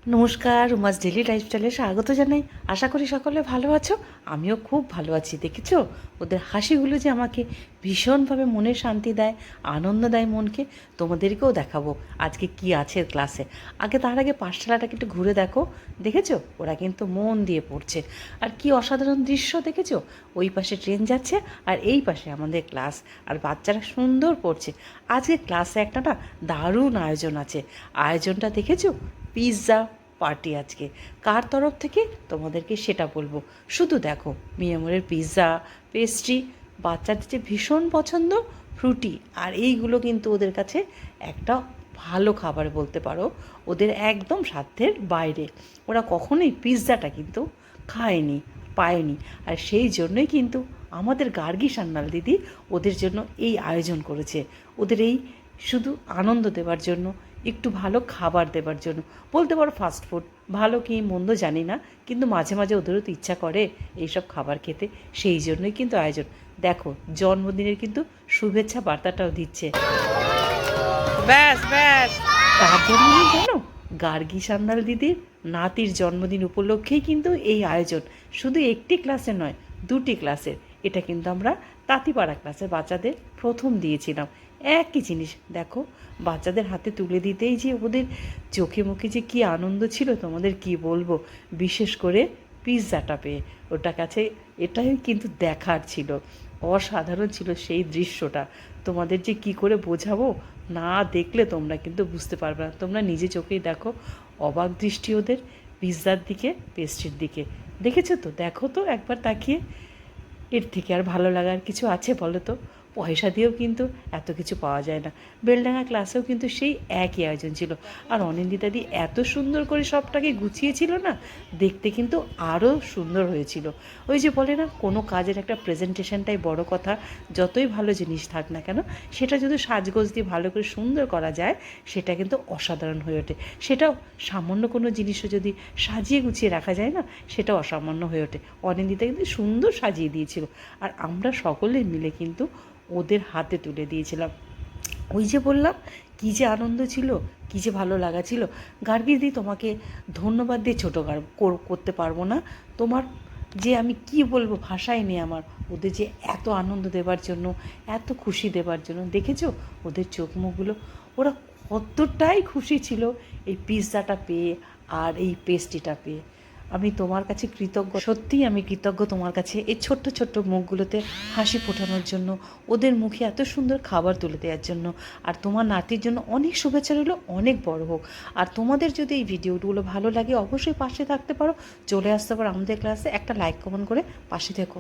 নমস্কার, রুমাস ডেলি লাইফস্টাইলে স্বাগত জানাই। আশা করি সকলে ভালো আছো। আমিও খুব ভালো আছি। দেখেছো ওদের হাসিগুলো যে আমাকে ভীষণভাবে মনে শান্তি দেয়, আনন্দ দেয় মনকে। তোমাদেরকেও দেখাবো আজকে কি আছে ক্লাসে। তার আগে পাঠশালাটাকে একটু ঘুরে দেখো। দেখেছো ওরা কিন্তু মন দিয়ে পড়ছে। আর কি অসাধারণ দৃশ্য দেখেছো। ওই পাশে ট্রেন যাচ্ছে আর এই পাশে আমাদের ক্লাস। আর বাচ্চারা সুন্দর পড়ছে। আজকে ক্লাসে একটা না দারুণ আয়োজন আছে। আয়োজনটা দেখেছো, পিৎজা পার্টি আজকে। কার তরফ থেকে তোমাদেরকে সেটা বলবো। শুধু দেখো মিয়ামরের পিৎজা, পেস্ট্রি, বাচ্চাদের যে ভীষণ পছন্দ ফ্রুটি। আর এইগুলো কিন্তু ওদের কাছে একটা ভালো খাবার বলতে পারো। ওদের একদম সাধ্যের বাইরে। ওরা কখনোই পিৎজাটা কিন্তু খায়নি, পায়নি। আর সেই জন্যই কিন্তু আমাদের গার্গী সান্যাল দিদি ওদের জন্য এই আয়োজন করেছে। ওদের এই শুধু আনন্দ দেওয়ার জন্য, একটু ভালো খাবার দেবার জন্য। বলতে পারো ফাস্ট ফুড, ভালো কি মন্দ জানি না, কিন্তু মাঝে মাঝে ওদেরও তো ইচ্ছা করে এইসব খাবার খেতে। সেই জন্যই কিন্তু আয়োজন। দেখো জন্মদিনের কিন্তু শুভেচ্ছা বার্তাটাও দিচ্ছে। ব্যাস ব্যাস, তার জন্মদিন জানো, গার্গী সান্যাল দিদির নাতির জন্মদিন উপলক্ষেই কিন্তু এই আয়োজন। শুধু একটি ক্লাসে নয়, দুটি ক্লাসের। এটা কিন্তু আমরা তাঁতিপাড়া ক্লাসের বাচ্চাদের প্রথম দিয়েছিলাম। একই জিনিস দেখো, বাচ্চাদের হাতে তুলে দিতেই যে ওদের চোখে মুখে যে কী আনন্দ ছিল তোমাদের কি বলবো। বিশেষ করে পিৎজাটা পেয়ে ওটা কাছে এটাই কিন্তু দেখার ছিল। অসাধারণ ছিল সেই দৃশ্যটা। তোমাদের যে কি করে বোঝাবো, না দেখলে তোমরা কিন্তু বুঝতে পারবে না। তোমরা নিজে চোখেই দেখো, অবাক দৃষ্টি ওদের পিৎজার দিকে, পেস্ট্রির দিকে। দেখেছো তো, দেখো তো একবার তাকিয়ে। এর থেকে আর ভালো লাগার কিছু আছে বলো তো? পয়সা দিয়েও কিন্তু এত কিছু পাওয়া যায় না। বেলডাঙা ক্লাসেও কিন্তু সেই একই আয়োজন ছিল। আর অনিন্দিতাদি এত সুন্দর করে সবটাকে গুছিয়েছিল না, দেখতে কিন্তু আরও সুন্দর হয়েছিল। ওই যে বলে না, কোনো কাজের একটা প্রেজেন্টেশনটাই বড় কথা। যতই ভালো জিনিস থাক না কেন, সেটা যদি সাজগোজ দিয়ে ভালো করে সুন্দর করা যায়, সেটা কিন্তু অসাধারণ হয়ে ওঠে। সেটাও সামান্য কোনো জিনিসও যদি সাজিয়ে গুছিয়ে রাখা যায় না, সেটাও অসামান্য হয়ে ওঠে। অনিন্দিতা কিন্তু সুন্দর সাজিয়ে দিয়েছিল। আর আমরা সকলে মিলে কিন্তু ওদের হাতে তুলে দিয়েছিলাম। ওই যে বললাম, কী যে আনন্দ ছিল, কী যে ভালো লাগা ছিল। গার্গীদি, তোমাকে ধন্যবাদ দিয়ে ছোটো করতে পারবো না। তোমার যে আমি কি বলবো, ভাষাই নেই আমার। ওদের যে এত আনন্দ দেবার জন্য, এত খুশি দেবার জন্য। দেখেছো ওদের চোখ মুখগুলো, ওরা কতটাই খুশি ছিল এই পিৎজাটা পেয়ে আর এই পেস্ট্রিটা পেয়ে। আমি তোমার কাছে কৃতজ্ঞ, সত্যিই আমি কৃতজ্ঞ তোমার কাছে এই ছোট্ট ছোট্ট মুখগুলোতে হাসি ফোটানোর জন্য, ওদের মুখে এত সুন্দর খাবার তুলে দেওয়ার জন্য। আর তোমার নাতির জন্য অনেক শুভেচ্ছা রইল, অনেক বড় হোক। আর তোমাদের যদি এই ভিডিওগুলো ভালো লাগে, অবশ্যই পাশে থাকতে পারো, চলে আসতে পারো আমাদের ক্লাসে। একটা লাইক কমেন্ট করে পাশে থেকো।